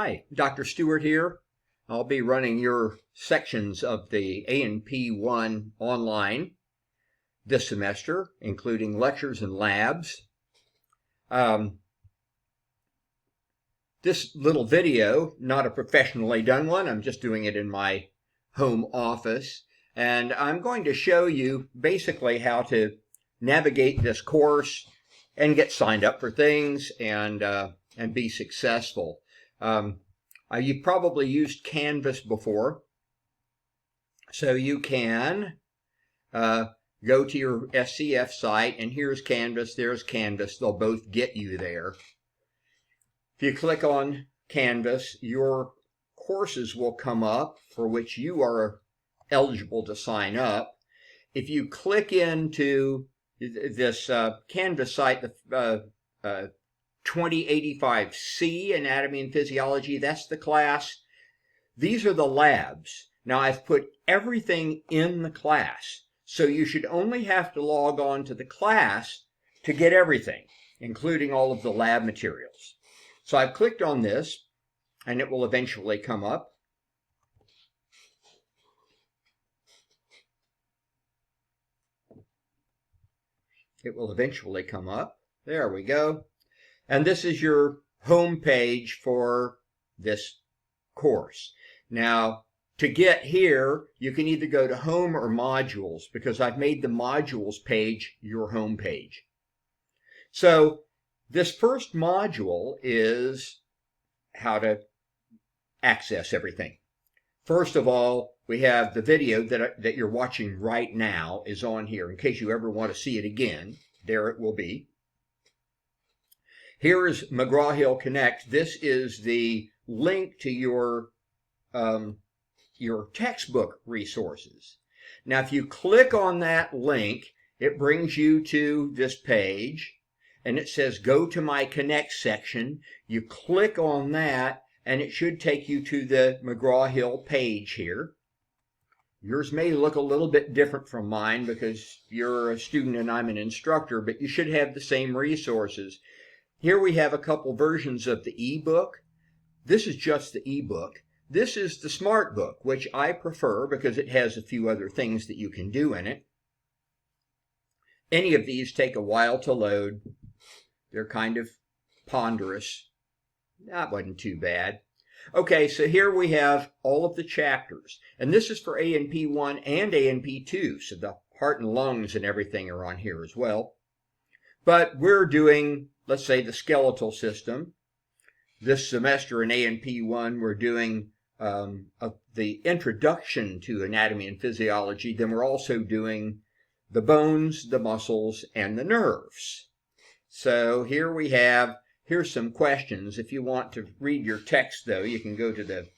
Hi, Dr. Stewart here. I'll be running your sections of the A&P 1 online this semester, including lectures and labs. This little video, not a professionally done one, I'm just doing it in my home office, and I'm going to show you basically how to navigate this course and get signed up for things and be successful. You've probably used Canvas before, so you can go to your SCF site, and here's Canvas, there's Canvas. They'll both get you there. If you click on Canvas, your courses will come up for which you are eligible to sign up. If you click into this Canvas site, the 2085C, Anatomy and Physiology, that's the class. These are the labs. Now I've put everything in the class, so you should only have to log on to the class to get everything, including all of the lab materials. So I've clicked on this, and it will eventually come up. It will eventually come up. There we go. And this is your home page for this course. Now, to get here, you can either go to Home or Modules, because I've made the Modules page your home page. So this first module is how to access everything. First of all, we have the video that you're watching right now is on here. In case you ever want to see it again, there it will be. Here is McGraw-Hill Connect. This is the link to your textbook resources. Now, if you click on that link, it brings you to this page, and it says go to my Connect section. You click on that, and it should take you to the McGraw-Hill page here. Yours may look a little bit different from mine because you're a student and I'm an instructor, but you should have the same resources. Here we have a couple versions of the ebook. This is just the ebook. This is the Smart Book, which I prefer because it has a few other things that you can do in it. Any of these take a while to load. They're kind of ponderous. That wasn't too bad. Okay, so here we have all of the chapters. And this is for A&P 1 and A&P 2, so the heart and lungs and everything are on here as well. But we're doing, let's say, the skeletal system. This semester in A&P 1, we're doing the introduction to anatomy and physiology. Then we're also doing the bones, the muscles, and the nerves. So here we have, here's some questions. If you want to read your text, though, you can go to the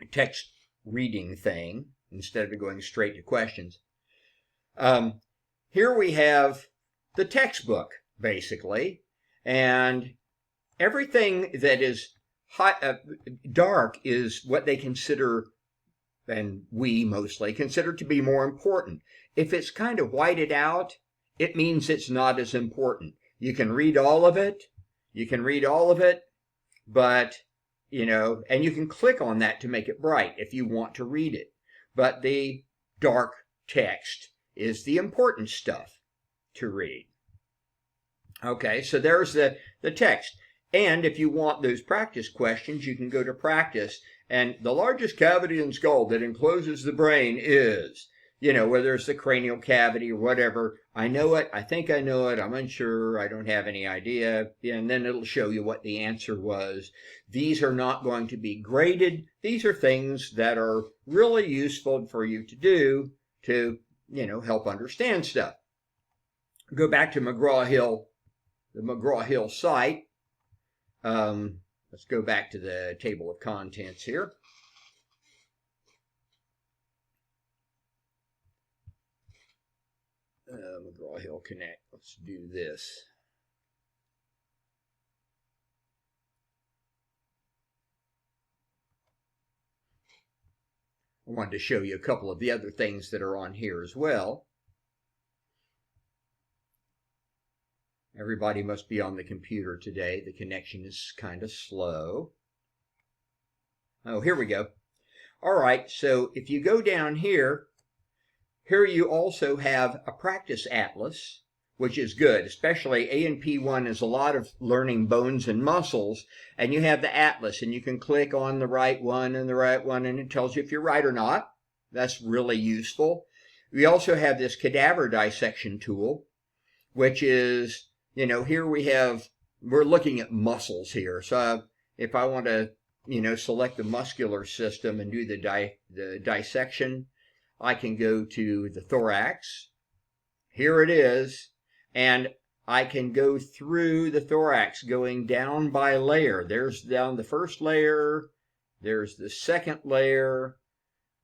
text reading thing instead of going straight to questions. Here we have the textbook, basically, and everything that is dark is what they consider, and we mostly consider, to be more important. If it's kind of whited out, it means it's not as important. You can read all of it. You can read all of it, but, and you can click on that to make it bright if you want to read it. But the dark text is the important stuff to read. Okay, so there's the text. And if you want those practice questions, you can go to practice. And the largest cavity in skull that encloses the brain is, whether it's the cranial cavity or whatever. I know it. I think I know it. I'm unsure. I don't have any idea. And then it'll show you what the answer was. These are not going to be graded. These are things that are really useful for you to do to, help understand stuff. Go back to McGraw-Hill, the McGraw-Hill site. Let's go back to the table of contents here. McGraw-Hill Connect. Let's do this. I wanted to show you a couple of the other things that are on here as well. Everybody must be on the computer today. The connection is kind of slow. Oh, here we go. All right, so if you go down here, here you also have a practice atlas, which is good, especially A&P1 is a lot of learning bones and muscles, and you have the atlas, and you can click on the right one and the right one, and it tells you if you're right or not. That's really useful. We also have this cadaver dissection tool, which is, here we're looking at muscles here. So if I want to, select the muscular system and do the dissection, I can go to the thorax. Here it is. And I can go through the thorax, going down by layer. There's down the first layer. There's the second layer.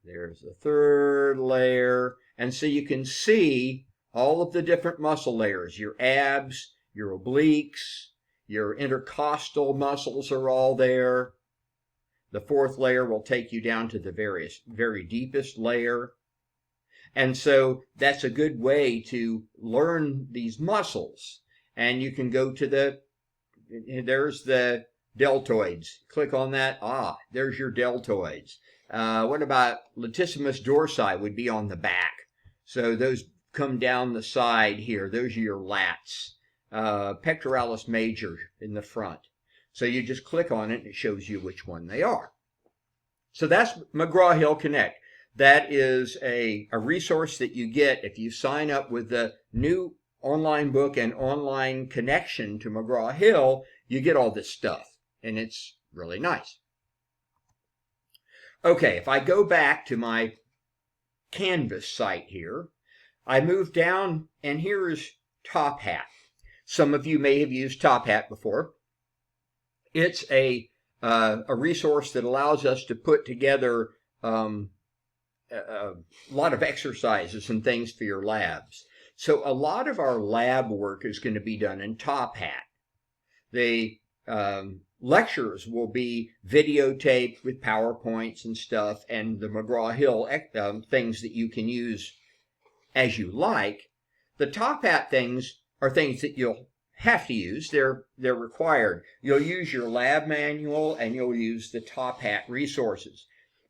There's the third layer. And so you can see all of the different muscle layers. Your abs, your obliques, your intercostal muscles are all there. The fourth layer will take you down to the very deepest layer. And so that's a good way to learn these muscles. And you can go to there's the deltoids. Click on that. There's your deltoids. What about latissimus dorsi would be on the back. So those come down the side here. Those are your lats. Pectoralis major in the front. So you just click on it and it shows you which one they are. So that's McGraw-Hill Connect. That is a resource that you get if you sign up with the new online book and online connection to McGraw-Hill. You get all this stuff, and it's really nice. Okay, if I go back to my Canvas site here, I move down, and here's Top Hat. Some of you may have used Top Hat before. It's a resource that allows us to put together a lot of exercises and things for your labs. So a lot of our lab work is going to be done in Top Hat. The lectures will be videotaped with PowerPoints and stuff, and the McGraw-Hill things that you can use as you like. The Top Hat things are things that you'll have to use. They're required. You'll use your lab manual, and you'll use the Top Hat resources.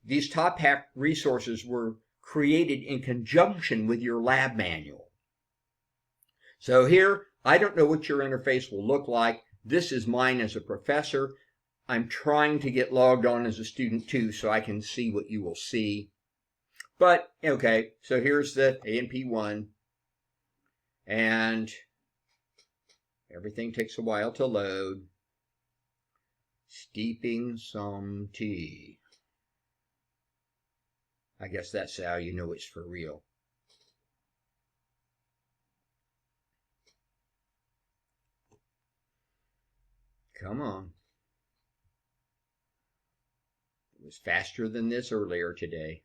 These Top Hat resources were created in conjunction with your lab manual. So here, I don't know what your interface will look like. This is mine as a professor. I'm trying to get logged on as a student too, so I can see what you will see. But, okay, so here's the A&P1. And everything takes a while to load. Steeping some tea. I guess that's how you know it's for real. Come on. It was faster than this earlier today.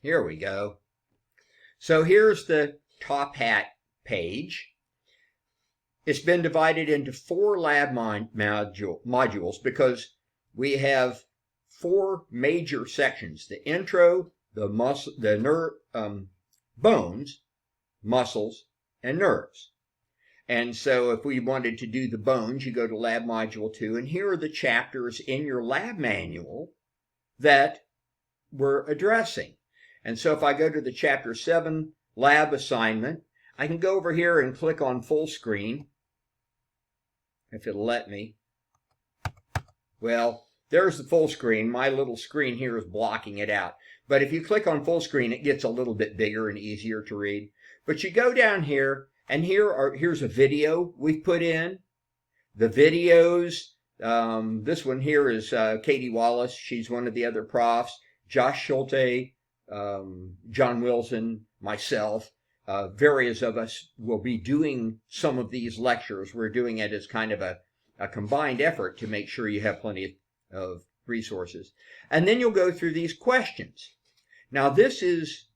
Here we go. So here's the Top Hat page. It's been divided into 4 lab modules because we have 4 major sections: the intro, bones, muscles, and nerves. And so if we wanted to do the bones, you go to lab module 2, and here are the chapters in your lab manual that we're addressing. And so if I go to the chapter 7 lab assignment, I can go over here and click on full screen, if it'll let me. Well, there's the full screen. My little screen here is blocking it out. But if you click on full screen, it gets a little bit bigger and easier to read. But you go down here, and here's a video we've put in. The videos, this one here is Katie Wallace. She's one of the other profs. Josh Schulte, John Wilson, myself. Various of us will be doing some of these lectures. We're doing it as kind of a combined effort to make sure you have plenty of resources. And then you'll go through these questions. Now this is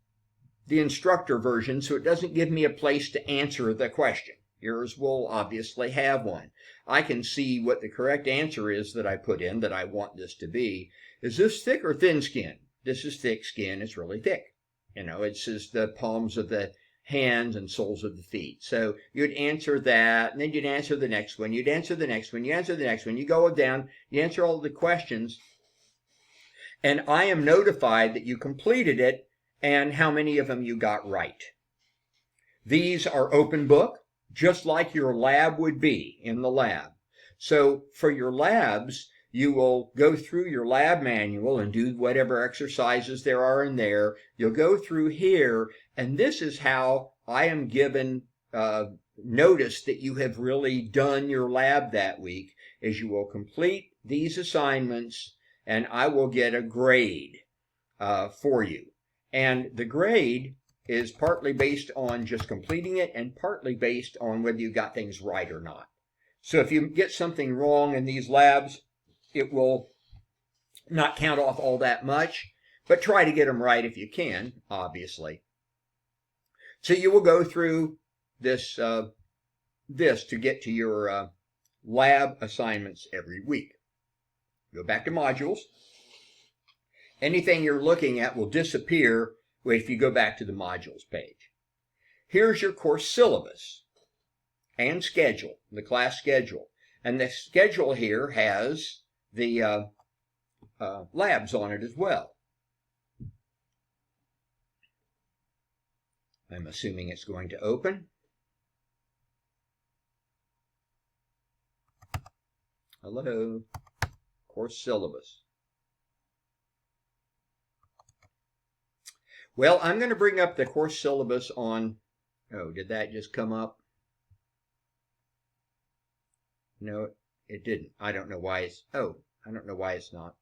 the instructor version, so it doesn't give me a place to answer the question. Yours will obviously have one. I can see what the correct answer is that I put in, that I want this to be. Is this thick or thin skin? This is thick skin. It's really thick. It's just the palms of the hands and soles of the feet. So you'd answer that, and then you'd answer the next one. You'd answer the next one. You answer the next one. You go down. You answer all the questions. And I am notified that you completed it and how many of them you got right. These are open book, just like your lab would be in the lab. So for your labs, you will go through your lab manual and do whatever exercises there are in there. You'll go through here, and this is how I am given notice that you have really done your lab that week, is you will complete these assignments, and I will get a grade for you. And the grade is partly based on just completing it and partly based on whether you got things right or not. So if you get something wrong in these labs, it will not count off all that much, but try to get them right if you can, obviously. So you will go through this to get to your lab assignments every week. Go back to modules. Anything you're looking at will disappear if you go back to the modules page. Here's your course syllabus and schedule, the class schedule. And the schedule here has the labs on it as well. I'm assuming it's going to open. Hello, course syllabus. Well, I'm going to bring up the course syllabus on, oh, did that just come up? No, it didn't. I don't know why it's, oh, I don't know why it's not.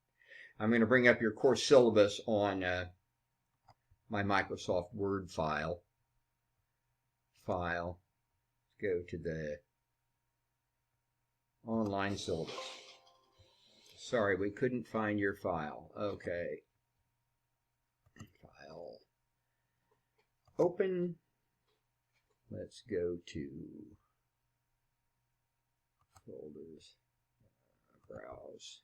I'm going to bring up your course syllabus on my Microsoft Word file. Let's go to the online syllabus. Sorry, we couldn't find your file. Okay. File. Open. Let's go to folders. Browse.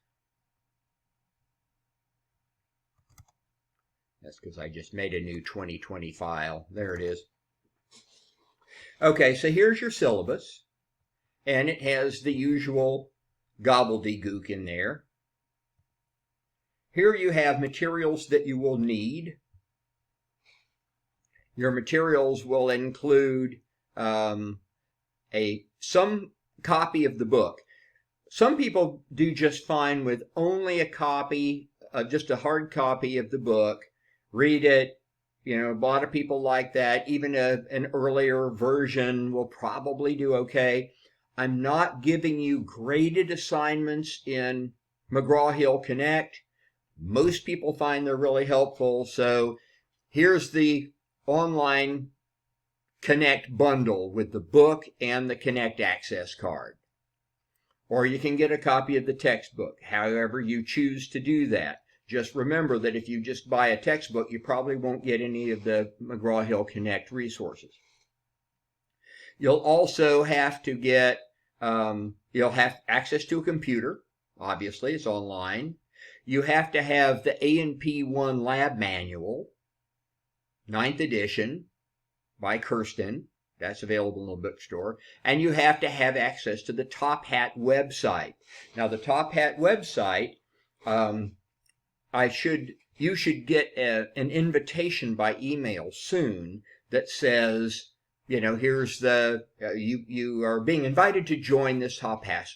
That's because I just made a new 2020 file. There it is. Okay, so here's your syllabus. And it has the usual gobbledygook in there. Here you have materials that you will need. Your materials will include some copy of the book. Some people do just fine with only a copy, just a hard copy of the book. Read it. You know, a lot of people like that. Even an earlier version will probably do okay. I'm not giving you graded assignments in McGraw-Hill Connect. Most people find they're really helpful. So here's the online Connect bundle with the book and the Connect access card. Or you can get a copy of the textbook, however you choose to do that. Just remember that if you just buy a textbook, you probably won't get any of the McGraw-Hill Connect resources. You'll also have to get, you'll have access to a computer. Obviously, it's online. You have to have the A&P 1 Lab Manual, 9th edition by Kirsten. That's available in the bookstore. And you have to have access to the Top Hat website. Now, the Top Hat website, you should get an invitation by email soon that says, you know, here's the, you are being invited to join this Top Hat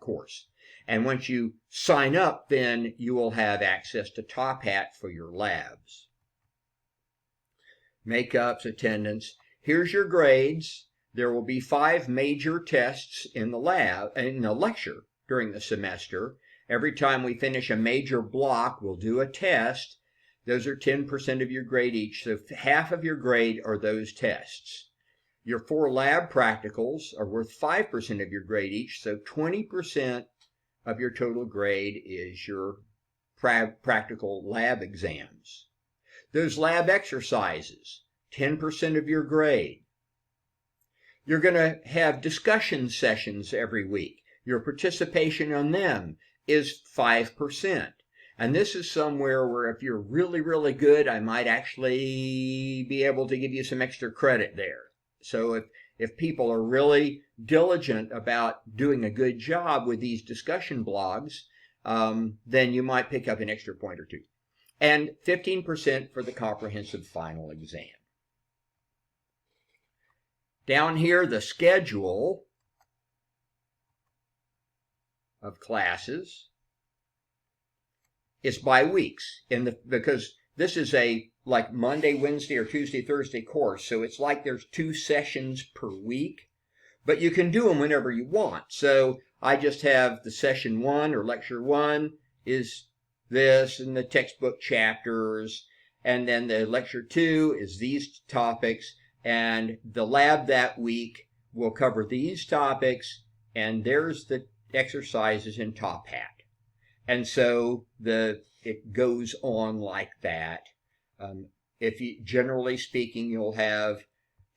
course. And once you sign up, then you will have access to Top Hat for your labs. Makeups, attendance. Here's your grades. There will be 5 major tests in the lecture during the semester. Every time we finish a major block, we'll do a test. Those are 10% of your grade each. So half of your grade are those tests. Your 4 lab practicals are worth 5% of your grade each. So 20% of your total grade is your practical lab exams. Those lab exercises, 10% of your grade. You're going to have discussion sessions every week. Your participation on them is 5%. And this is somewhere where if you're really, really good, I might actually be able to give you some extra credit there. So if people are really diligent about doing a good job with these discussion blogs, then you might pick up an extra point or two. And 15% for the comprehensive final exam. Down here, the schedule of classes is by weeks, because this is a like Monday, Wednesday, or Tuesday, Thursday course. So it's like there's 2 sessions per week, but you can do them whenever you want. So I just have the session 1 or lecture 1 is this and the textbook chapters. And then the lecture 2 is these topics. And the lab that week will cover these topics. And there's the exercises in Top Hat. And so it goes on like that. Generally speaking, you'll have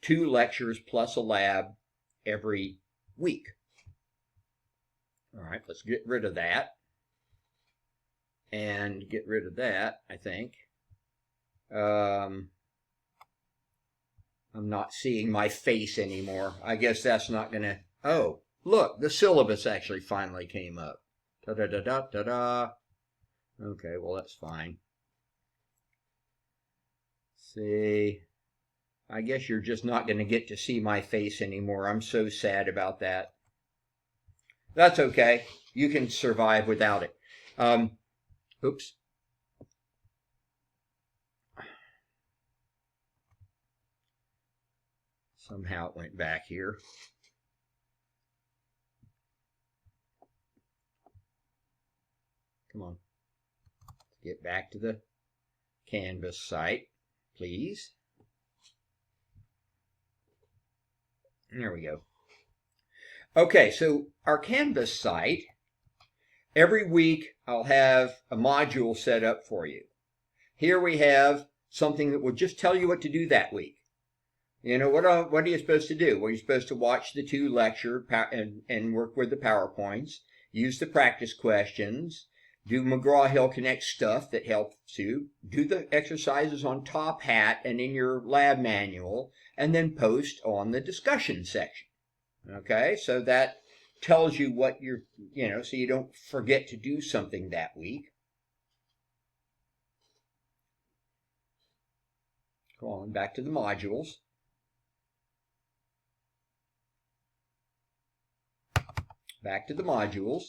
2 lectures plus a lab every week. All right, let's get rid of that. And get rid of that, I think. I'm not seeing my face anymore. I guess that's not going to... Oh, look, the syllabus actually finally came up. Da-da-da-da-da-da. Okay, well, that's fine. See, I guess you're just not going to get to see my face anymore. I'm so sad about that. That's okay. You can survive without it. Oops. Somehow it went back here. Come on. Let's get back to the Canvas site, please. There we go. Okay, so our Canvas site, every week I'll have a module set up for you. Here we have something that will just tell you what to do that week. You know, what are you supposed to do? Well, you're supposed to watch the 2 lecture and work with the PowerPoints, use the practice questions, do McGraw-Hill Connect stuff that helps you, do the exercises on Top Hat and in your lab manual, and then post on the discussion section. Okay, so that tells you what so you don't forget to do something that week. Go on, back to the modules. Back to the modules.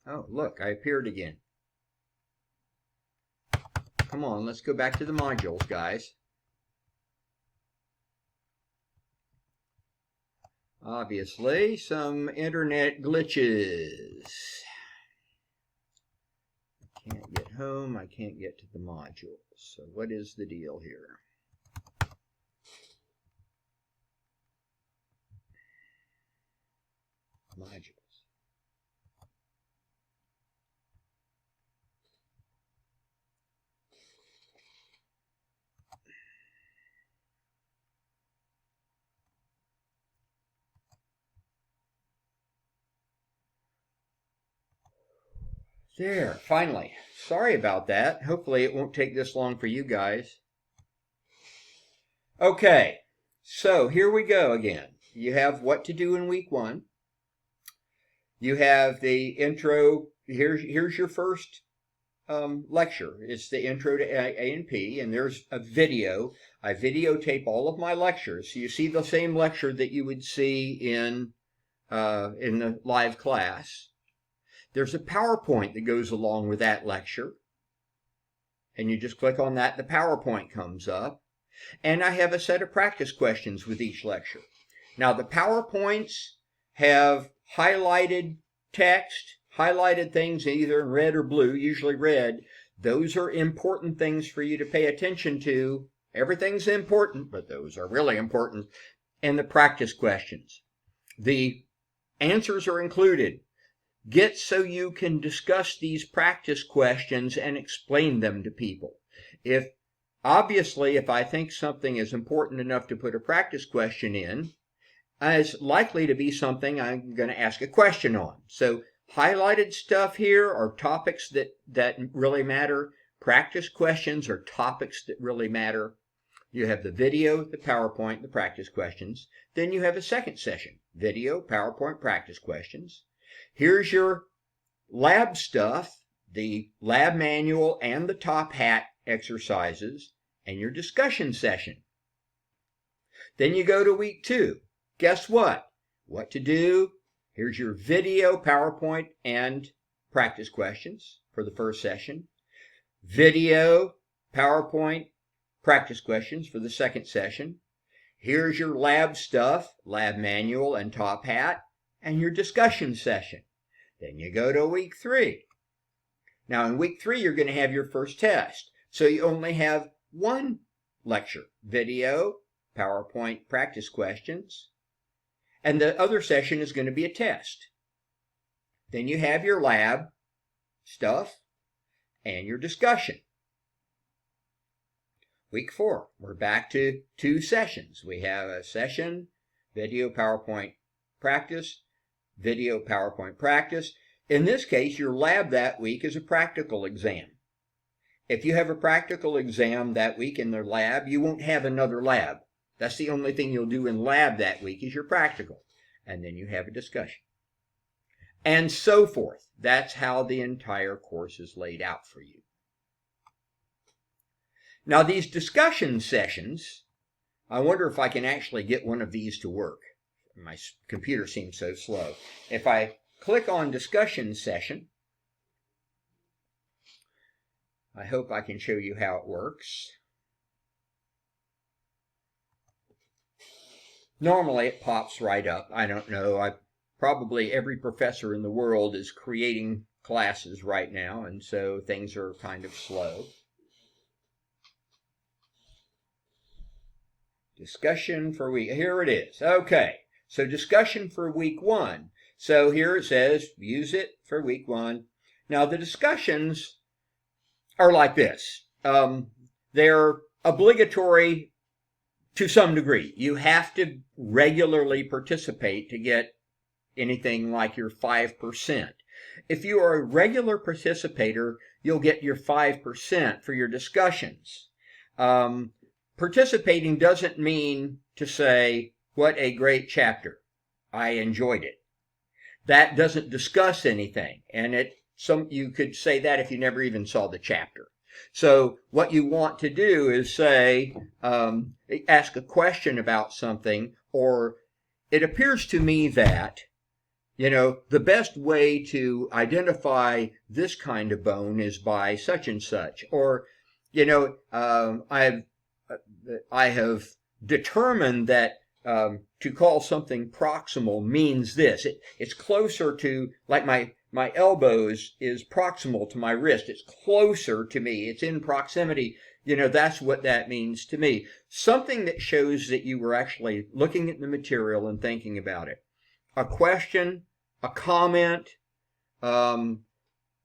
Oh, look, I appeared again. Come on, let's go back to the modules, guys. Obviously, some internet glitches. I can't get home. I can't get to the modules. So what is the deal here? Modules. There, finally. Sorry about that. Hopefully it won't take this long for you guys. Okay, so here we go again. You have what to do in week 1. You have the intro. Here's your first lecture. It's the intro to A&P, and there's a video. I videotape all of my lectures. So you see the same lecture that you would see in the live class. There's a PowerPoint that goes along with that lecture. And you just click on that, the PowerPoint comes up. And I have a set of practice questions with each lecture. Now, the PowerPoints have highlighted text, highlighted things either in red or blue, usually red. Those are important things for you to pay attention to. Everything's important, but those are really important. And the practice questions. The answers are included. Get so you can discuss these practice questions and explain them to people. Obviously, if I think something is important enough to put a practice question in, is likely to be something I'm going to ask a question on. So highlighted stuff here are topics that really matter. Practice questions are topics that really matter. You have the video, the PowerPoint, the practice questions. Then you have a second session, video, PowerPoint, practice questions. Here's your lab stuff, the lab manual and the top hat exercises, and your discussion session. Then you go to week 2. Guess what? What to do? Here's your video, PowerPoint, and practice questions for the first session. Video, PowerPoint, practice questions for the second session. Here's your lab stuff, lab manual and top hat, and your discussion session. Then you go to week 3. Now in week 3, you're going to have your first test. So you only have one lecture, video, PowerPoint, practice questions, and the other session is going to be a test. Then you have your lab stuff and your discussion. Week 4, we're back to 2 sessions. We have a session, video, PowerPoint, practice, video, PowerPoint, practice. In this case, your lab that week is a practical exam. If you have a practical exam that week in the lab, you won't have another lab. That's the only thing you'll do in lab that week is your practical. And then you have a discussion. And so forth. That's how the entire course is laid out for you. Now these discussion sessions, I wonder if I can actually get one of these to work. My computer seems so slow. If I click on discussion session, I hope I can show you how it works. Normally it pops right up. I don't know. Probably every professor in the world is creating classes right now, and so things are kind of slow. Discussion for week. Here it is. Okay. So discussion for week 1. So here it says use it for week 1. Now the discussions are like this. They're obligatory to some degree. You have to regularly participate to get anything like your 5%. If you are a regular participator, you'll get your 5% for your discussions. Participating doesn't mean to say, what a great chapter. I enjoyed it. That doesn't discuss anything. And you could say that if you never even saw the chapter. So what you want to do is say, ask a question about something, or it appears to me that, the best way to identify this kind of bone is by such and such. Or, I have determined that to call something proximal means this. It's closer to, like my elbow is proximal to my wrist. It's closer to me. It's in proximity. That's what that means to me. Something that shows that you were actually looking at the material and thinking about it. A question, a comment, a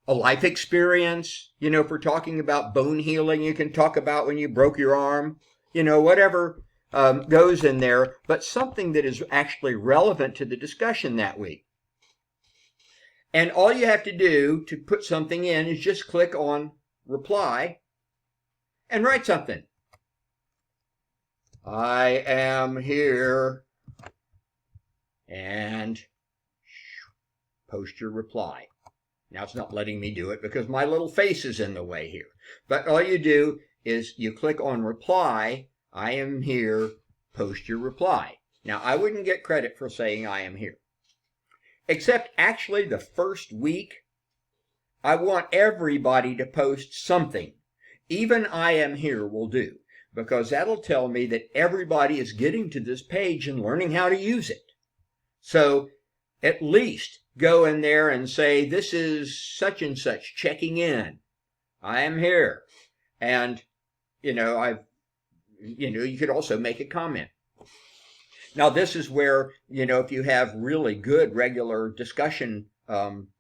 life experience. If we're talking about bone healing, you can talk about when you broke your arm. Whatever goes in there, but something that is actually relevant to the discussion that week. And all you have to do to put something in is just click on reply and write something. I am here, and post your reply. Now it's not letting me do it because my little face is in the way here. But all you do is you click on reply, I am here, post your reply. Now I wouldn't get credit for saying I am here. Except actually the first week, I want everybody to post something. Even I am here will do, because that'll tell me that everybody is getting to this page and learning how to use it. So at least go in there and say, this is such and such checking in. I am here. And, you could also make a comment. Now, this is where, if you have really good regular discussion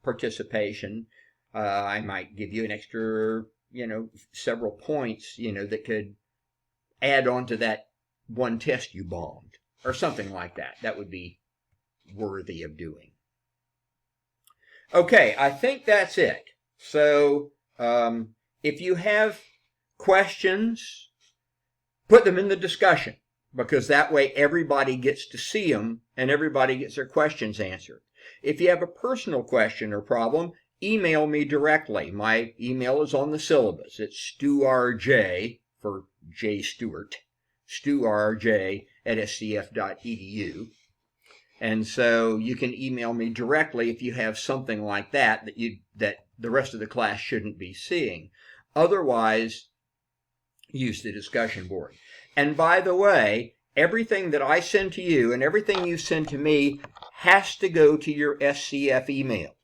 participation, I might give you an extra, several points, that could add on to that one test you bombed. or something like that. That would be worthy of doing. Okay, I think that's it. So if you have questions, put them in the discussion, because that way everybody gets to see them and everybody gets their questions answered. If you have a personal question or problem, email me directly. My email is on the syllabus. It's stewrj, for J. Stewart, stewrj@scf.edu. And so you can email me directly if you have something like that that the rest of the class shouldn't be seeing. Otherwise, use the discussion board. And by the way, everything that I send to you and everything you send to me has to go to your SCF email.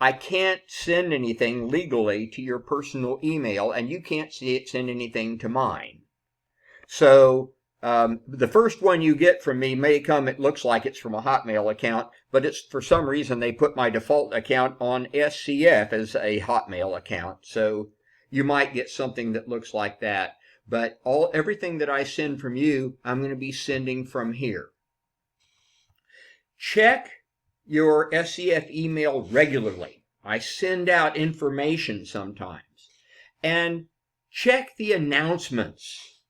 I can't send anything legally to your personal email, and you can't send anything to mine. So the first one you get from me may come, it looks like it's from a Hotmail account, but it's for some reason they put my default account on SCF as a Hotmail account. So you might get something that looks like that. But everything that I send from you, I'm going to be sending from here. Check your SCF email regularly. I send out information sometimes. And check the announcements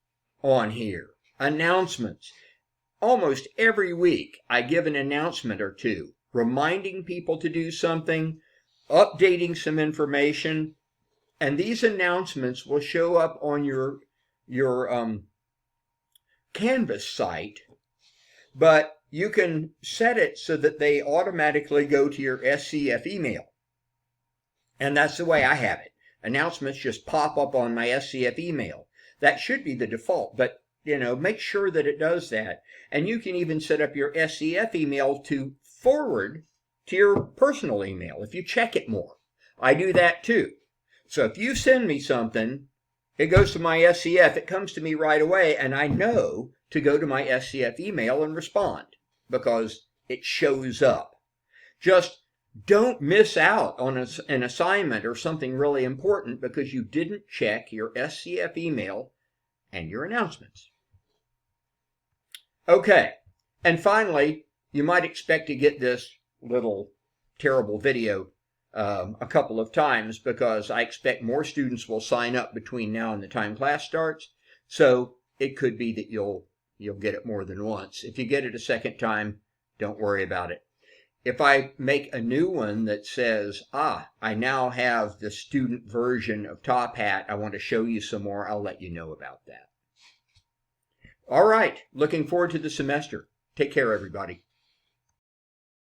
on here. Announcements. Almost every week I give an announcement or two, reminding people to do something, updating some information, and these announcements will show up on your Canvas site, but you can set it so that they automatically go to your SCF email. And that's the way I have it. Announcements just pop up on my SCF email. That should be the default, but make sure that it does that. And you can even set up your SCF email to forward to your personal email if you check it more. I do that too. So if you send me something, it goes to my SCF, it comes to me right away, and I know to go to my SCF email and respond because it shows up. Just don't miss out on an assignment or something really important because you didn't check your SCF email and your announcements. Okay, and finally, you might expect to get this little terrible video a couple of times because I expect more students will sign up between now and the time class starts. So it could be that you'll get it more than once. If you get it a second time, don't worry about it. If I make a new one that says, I now have the student version of Top Hat, I want to show you some more, I'll let you know about that. All right, looking forward to the semester. Take care, everybody.